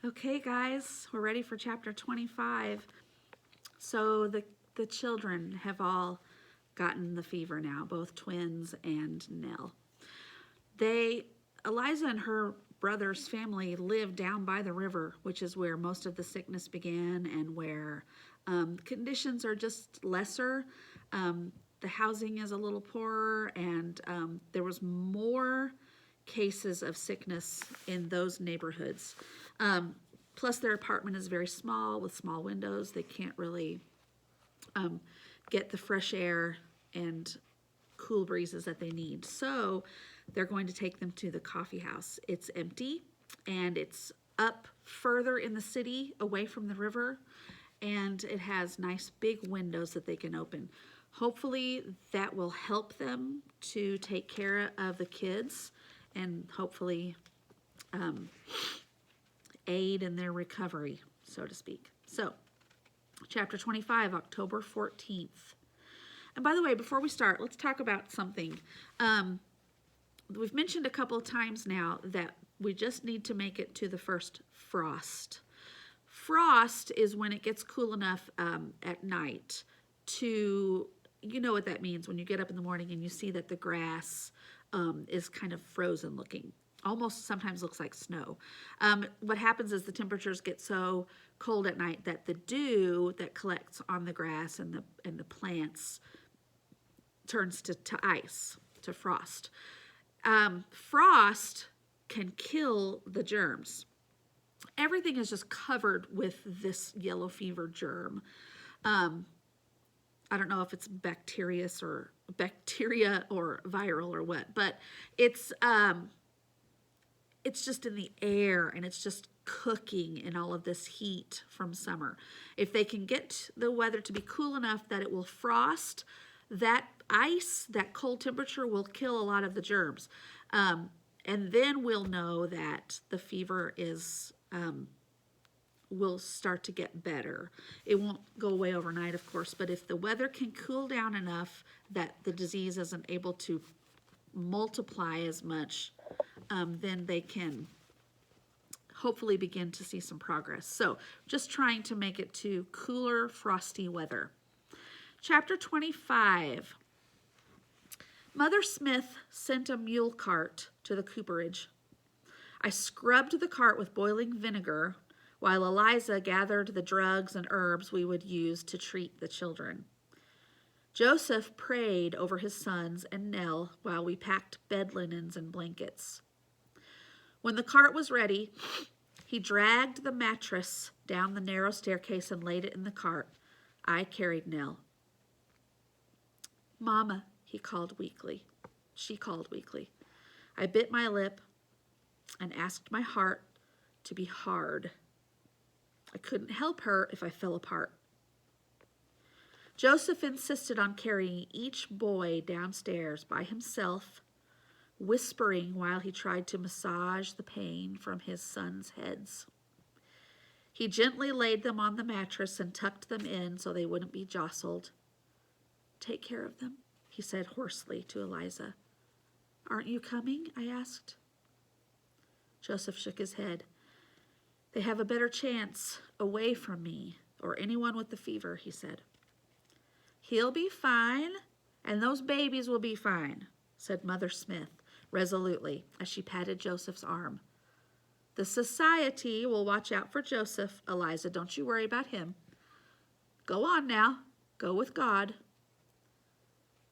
Okay, guys, we're ready for chapter 25. So the children have all gotten the fever now, both twins and Nell. Eliza and her brother's family live down by the river, which is where most of the sickness began and where conditions are just lesser. The housing is a little poorer, and there was more cases of sickness in those neighborhoods. Plus, their apartment is very small with small windows. They can't really get the fresh air and cool breezes that they need. So they're going to take them to the coffee house. It's empty and it's up further in the city away from the river, and it has nice big windows that they can open. Hopefully that will help them to take care of the kids and hopefully aid in their recovery, so to speak. So, chapter 25, October 14th. And by the way, before we start, let's talk about something. We've mentioned a couple of times now that we just need to make it to the first frost. Frost is when it gets cool enough at night to, you know what that means when you get up in the morning and you see that the grass is kind of frozen looking. Almost sometimes looks like snow. What happens is the temperatures get so cold at night that the dew that collects on the grass and the plants turns to ice, to frost. Frost can kill the germs. Everything is just covered with this yellow fever germ. I don't know if it's bacteria or viral or what, but it's just in the air and it's just cooking in all of this heat from summer. If they can get the weather to be cool enough that it will frost, that ice, that cold temperature will kill a lot of the germs. And then we'll know that the fever will start to get better. It won't go away overnight, of course, but if the weather can cool down enough that the disease isn't able to multiply as much, then they can hopefully begin to see some progress. So just trying to make it to cooler, frosty weather. Chapter 25. Mother Smith sent a mule cart to the cooperage. I scrubbed the cart with boiling vinegar while Eliza gathered the drugs and herbs we would use to treat the children. Joseph prayed over his sons and Nell while we packed bed linens and blankets. When the cart was ready, he dragged the mattress down the narrow staircase and laid it in the cart. I carried Nell. Mama, he called weakly. She called weakly. I bit my lip and asked my heart to be hard. I couldn't help her if I fell apart. Joseph insisted on carrying each boy downstairs by himself, whispering while he tried to massage the pain from his sons' heads. He gently laid them on the mattress and tucked them in so they wouldn't be jostled. Take care of them, he said hoarsely to Eliza. Aren't you coming? I asked. Joseph shook his head. They have a better chance away from me or anyone with the fever, he said. He'll be fine, and those babies will be fine, said Mother Smith resolutely as she patted Joseph's arm. The society will watch out for Joseph, Eliza. Don't you worry about him. Go on now. Go with God.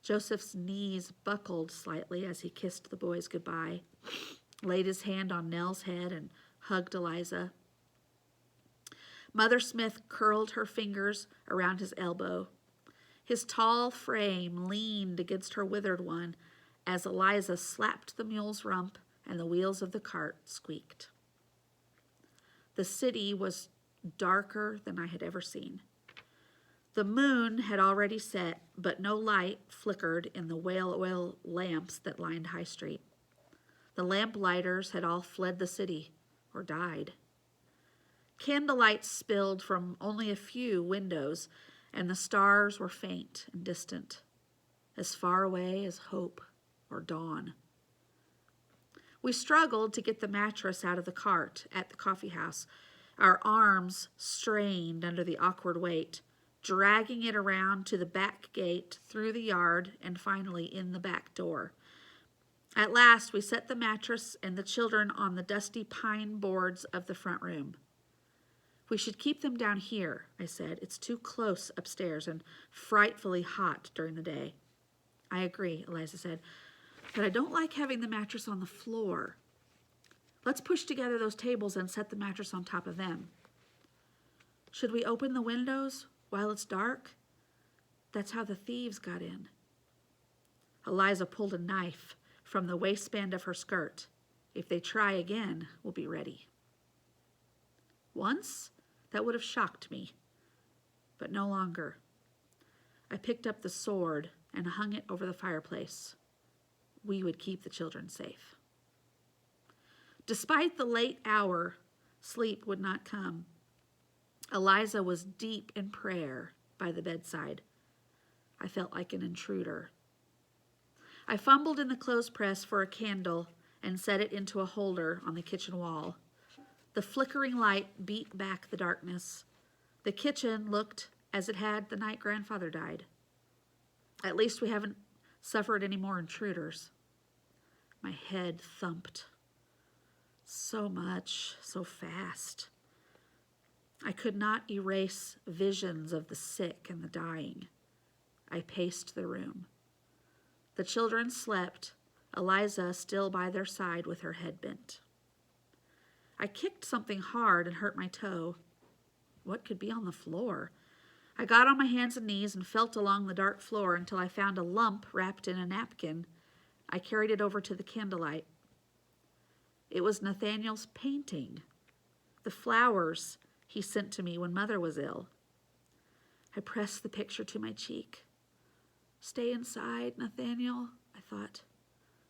Joseph's knees buckled slightly as he kissed the boys goodbye, laid his hand on Nell's head, and hugged Eliza. Mother Smith curled her fingers around his elbow. His tall frame leaned against her withered one as Eliza slapped the mule's rump and the wheels of the cart squeaked. The city was darker than I had ever seen. The moon had already set, but no light flickered in the whale oil lamps that lined High Street. The lamplighters had all fled the city or died. Candlelight spilled from only a few windows, and the stars were faint and distant, as far away as hope or dawn. We struggled to get the mattress out of the cart at the coffee house. Our arms strained under the awkward weight, dragging it around to the back gate, through the yard, and finally in the back door. At last, we set the mattress and the children on the dusty pine boards of the front room. We should keep them down here, I said. It's too close upstairs and frightfully hot during the day. I agree, Eliza said, but I don't like having the mattress on the floor. Let's push together those tables and set the mattress on top of them. Should we open the windows while it's dark? That's how the thieves got in. Eliza pulled a knife from the waistband of her skirt. If they try again, we'll be ready. Once, that would have shocked me, but no longer. I picked up the sword and hung it over the fireplace. We would keep the children safe. Despite the late hour, sleep would not come. Eliza was deep in prayer by the bedside. I felt like an intruder. I fumbled in the clothes press for a candle and set it into a holder on the kitchen wall. The flickering light beat back the darkness. The kitchen looked as it had the night grandfather died. At least we haven't suffered any more intruders. My head thumped. So much, so fast. I could not erase visions of the sick and the dying. I paced the room. The children slept, Eliza still by their side with her head bent. I kicked something hard and hurt my toe. What could be on the floor? I got on my hands and knees and felt along the dark floor until I found a lump wrapped in a napkin. I carried it over to the candlelight. It was Nathaniel's painting, the flowers he sent to me when Mother was ill. I pressed the picture to my cheek. Stay inside, Nathaniel, I thought.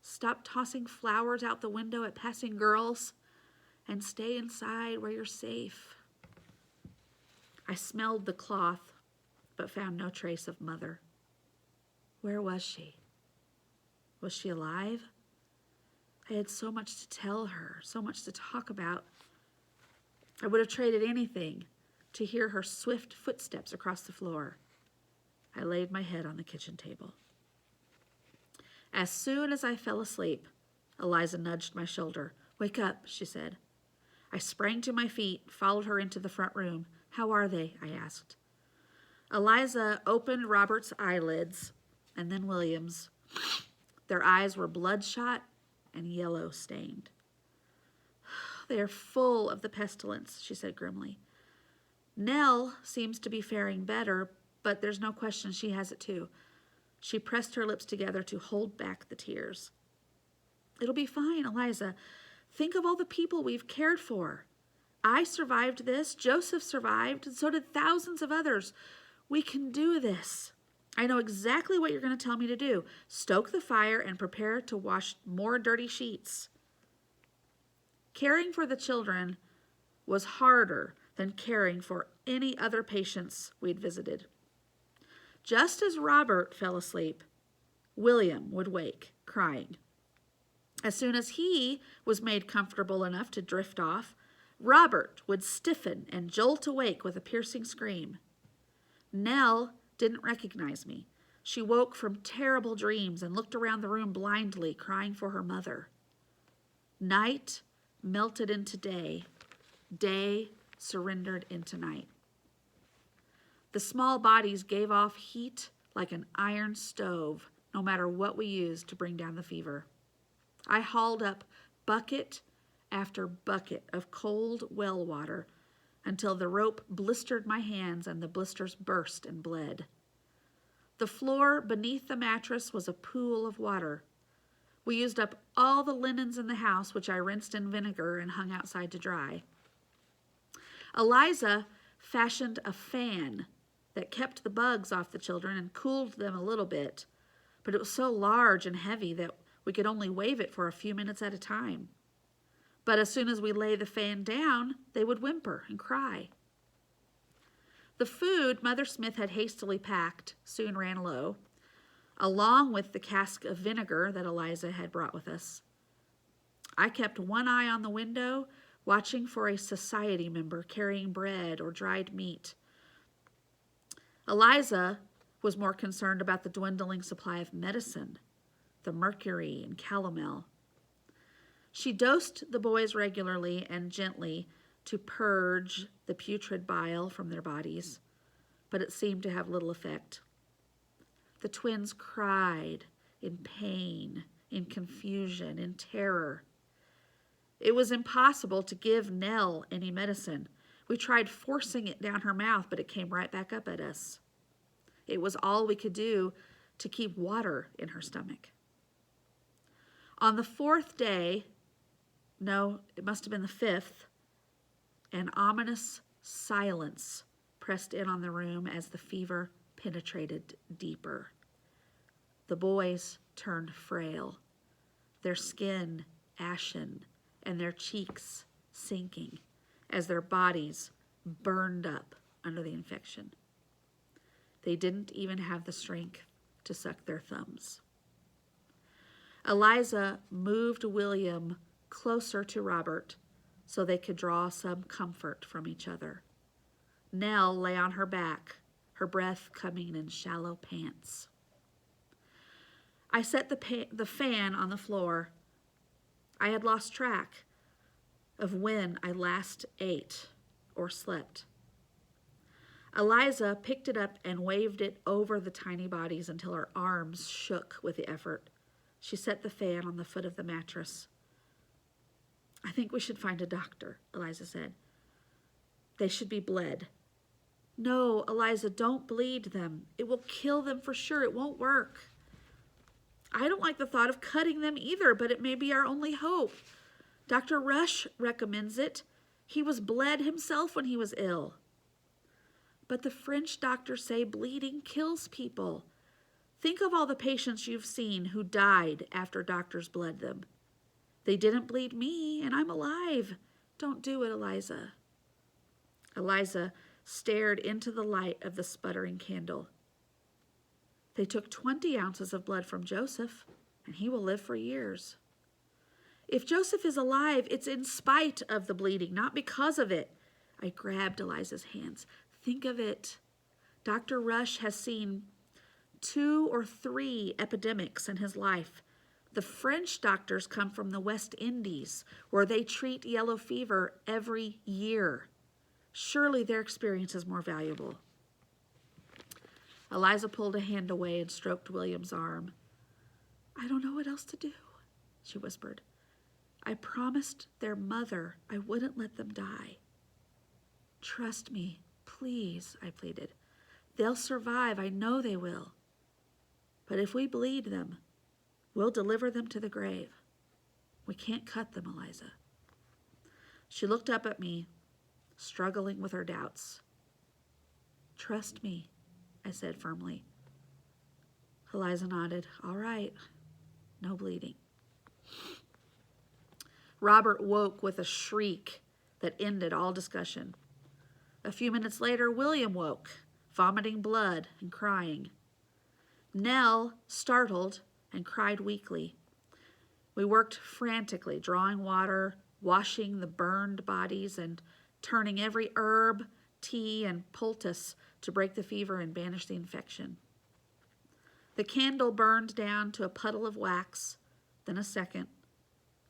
Stop tossing flowers out the window at passing girls, and stay inside where you're safe. I smelled the cloth, but found no trace of Mother. Where was she? Was she alive? I had so much to tell her, so much to talk about. I would have traded anything to hear her swift footsteps across the floor. I laid my head on the kitchen table. As soon as I fell asleep, Eliza nudged my shoulder. Wake up, she said. I sprang to my feet, followed her into the front room. How are they? I asked. Eliza opened Robert's eyelids and then William's. Their eyes were bloodshot and yellow-stained. They are full of the pestilence, she said grimly. Nell seems to be faring better, but there's no question she has it too. She pressed her lips together to hold back the tears. It'll be fine, Eliza. Think of all the people we've cared for. I survived this, Joseph survived, and so did thousands of others. We can do this. I know exactly what you're going to tell me to do. Stoke the fire and prepare to wash more dirty sheets. Caring for the children was harder than caring for any other patients we'd visited. Just as Robert fell asleep, William would wake, crying. As soon as he was made comfortable enough to drift off, Robert would stiffen and jolt awake with a piercing scream. Nell didn't recognize me. She woke from terrible dreams and looked around the room blindly, crying for her mother. Night melted into day. Day surrendered into night. The small bodies gave off heat like an iron stove, no matter what we used to bring down the fever. I hauled up bucket after bucket of cold well water until the rope blistered my hands and the blisters burst and bled. The floor beneath the mattress was a pool of water. We used up all the linens in the house, which I rinsed in vinegar and hung outside to dry. Eliza fashioned a fan that kept the bugs off the children and cooled them a little bit, but it was so large and heavy that we could only wave it for a few minutes at a time. But as soon as we lay the fan down, they would whimper and cry. The food Mother Smith had hastily packed soon ran low, along with the cask of vinegar that Eliza had brought with us. I kept one eye on the window watching for a society member carrying bread or dried meat. Eliza was more concerned about the dwindling supply of medicine, the mercury and calomel. She dosed the boys regularly and gently to purge the putrid bile from their bodies, but it seemed to have little effect. The twins cried in pain, in confusion, in terror. It was impossible to give Nell any medicine. We tried forcing it down her mouth, but it came right back up at us. It was all we could do to keep water in her stomach. On the 4th day, no, it must have been the 5th, an ominous silence pressed in on the room as the fever penetrated deeper. The boys turned frail, their skin ashen and their cheeks sinking as their bodies burned up under the infection. They didn't even have the strength to suck their thumbs. Eliza moved William closer to Robert so they could draw some comfort from each other. Nell lay on her back, her breath coming in shallow pants. I set the fan on the floor. I had lost track of when I last ate or slept. Eliza picked it up and waved it over the tiny bodies until her arms shook with the effort. She set the fan on the foot of the mattress. I think we should find a doctor, Eliza said. They should be bled. No, Eliza, don't bleed them. It will kill them for sure. It won't work. I don't like the thought of cutting them either, but it may be our only hope. Dr. Rush recommends it. He was bled himself when he was ill. But the French doctors say bleeding kills people. Think of all the patients you've seen who died after doctors bled them. They didn't bleed me, and I'm alive. Don't do it, Eliza. Eliza stared into the light of the sputtering candle. They took 20 ounces of blood from Joseph, and he will live for years. If Joseph is alive, it's in spite of the bleeding, not because of it. I grabbed Eliza's hands. Think of it. Dr. Rush has seen 2 or 3 epidemics in his life. The French doctors come from the West Indies, where they treat yellow fever every year. Surely their experience is more valuable. Eliza pulled a hand away and stroked William's arm. I don't know what else to do, she whispered. I promised their mother I wouldn't let them die. Trust me, please, I pleaded. They'll survive, I know they will. But if we bleed them, we'll deliver them to the grave. We can't cut them, Eliza. She looked up at me, struggling with her doubts. Trust me, I said firmly. Eliza nodded. All right, no bleeding. Robert woke with a shriek that ended all discussion. A few minutes later, William woke, vomiting blood and crying. Nell, startled, and cried weakly. We worked frantically, drawing water, washing the burned bodies, and turning every herb, tea, and poultice to break the fever and banish the infection. The candle burned down to a puddle of wax, then a second,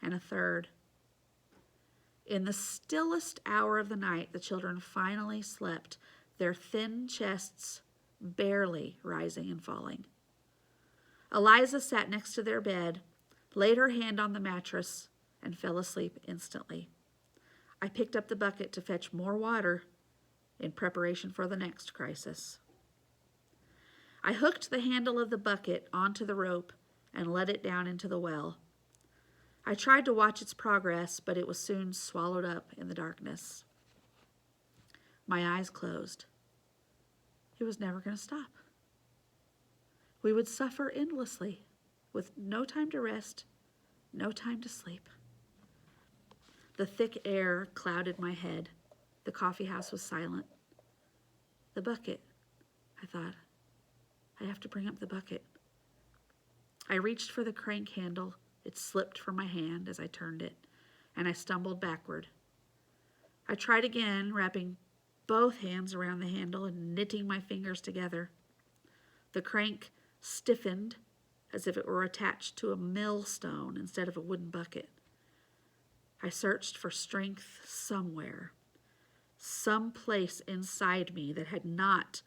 and a third. In the stillest hour of the night, the children finally slept, their thin chests barely rising and falling. Eliza sat next to their bed, laid her hand on the mattress, and fell asleep instantly. I picked up the bucket to fetch more water in preparation for the next crisis. I hooked the handle of the bucket onto the rope and let it down into the well. I tried to watch its progress, but it was soon swallowed up in the darkness. My eyes closed. It was never going to stop. We would suffer endlessly, with no time to rest, no time to sleep. The thick air clouded my head. The coffee house was silent. The bucket, I thought. I have to bring up the bucket. I reached for the crank handle. It slipped from my hand as I turned it, and I stumbled backward. I tried again, wrapping both hands around the handle and knitting my fingers together. The crank stiffened as if it were attached to a millstone instead of a wooden bucket. I searched for strength somewhere, some place inside me that had not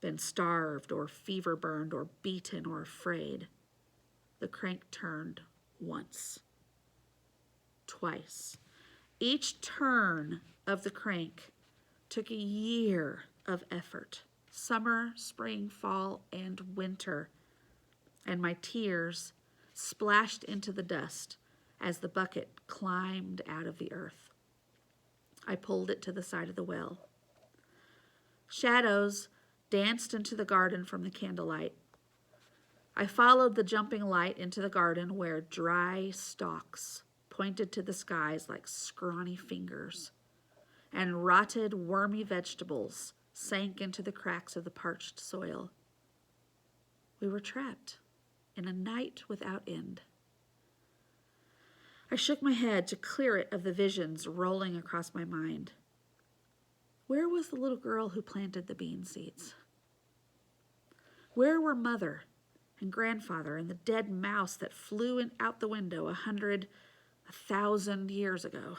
been starved or fever burned or beaten or afraid. The crank turned once, twice. Each turn of the crank took a year of effort, summer, spring, fall, and winter, and my tears splashed into the dust as the bucket climbed out of the earth. I pulled it to the side of the well. Shadows danced into the garden from the candlelight. I followed the jumping light into the garden where dry stalks pointed to the skies like scrawny fingers, and rotted, wormy vegetables sank into the cracks of the parched soil. We were trapped in a night without end. I shook my head to clear it of the visions rolling across my mind. Where was the little girl who planted the bean seeds? Where were Mother and Grandfather and the dead mouse that flew out the window 1,000 years ago?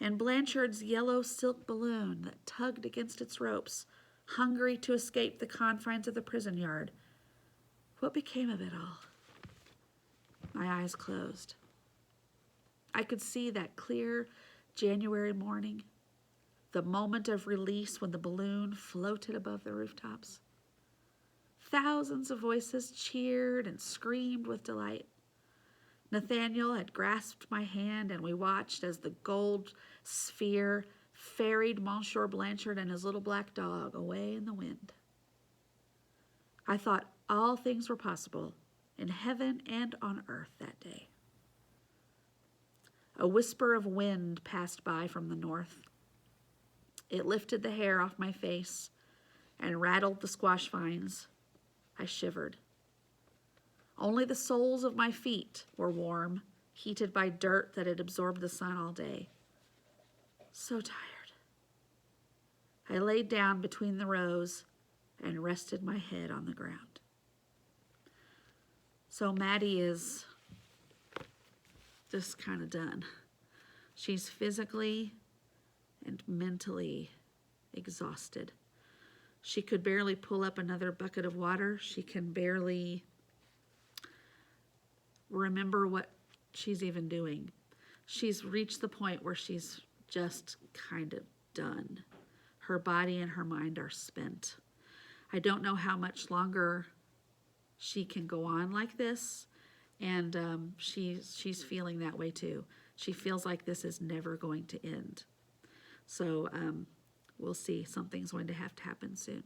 And Blanchard's yellow silk balloon that tugged against its ropes, hungry to escape the confines of the prison yard? What became of it all? My eyes closed. I could see that clear January morning, the moment of release when the balloon floated above the rooftops. Thousands of voices cheered and screamed with delight. Nathaniel had grasped my hand, and we watched as the gold sphere ferried Monsieur Blanchard and his little black dog away in the wind. I thought all things were possible in heaven and on earth that day. A whisper of wind passed by from the north. It lifted the hair off my face and rattled the squash vines. I shivered. Only the soles of my feet were warm, heated by dirt that had absorbed the sun all day. So tired. I laid down between the rows and rested my head on the ground. So Maddie is just kind of done. She's physically and mentally exhausted. She could barely pull up another bucket of water. She can barely remember what she's even doing. She's reached the point where she's just kind of done. Her body and her mind are spent. I don't know how much longer she can go on like this, and she's feeling that way too. She feels like this is never going to end. So we'll see. Something's going to have to happen soon.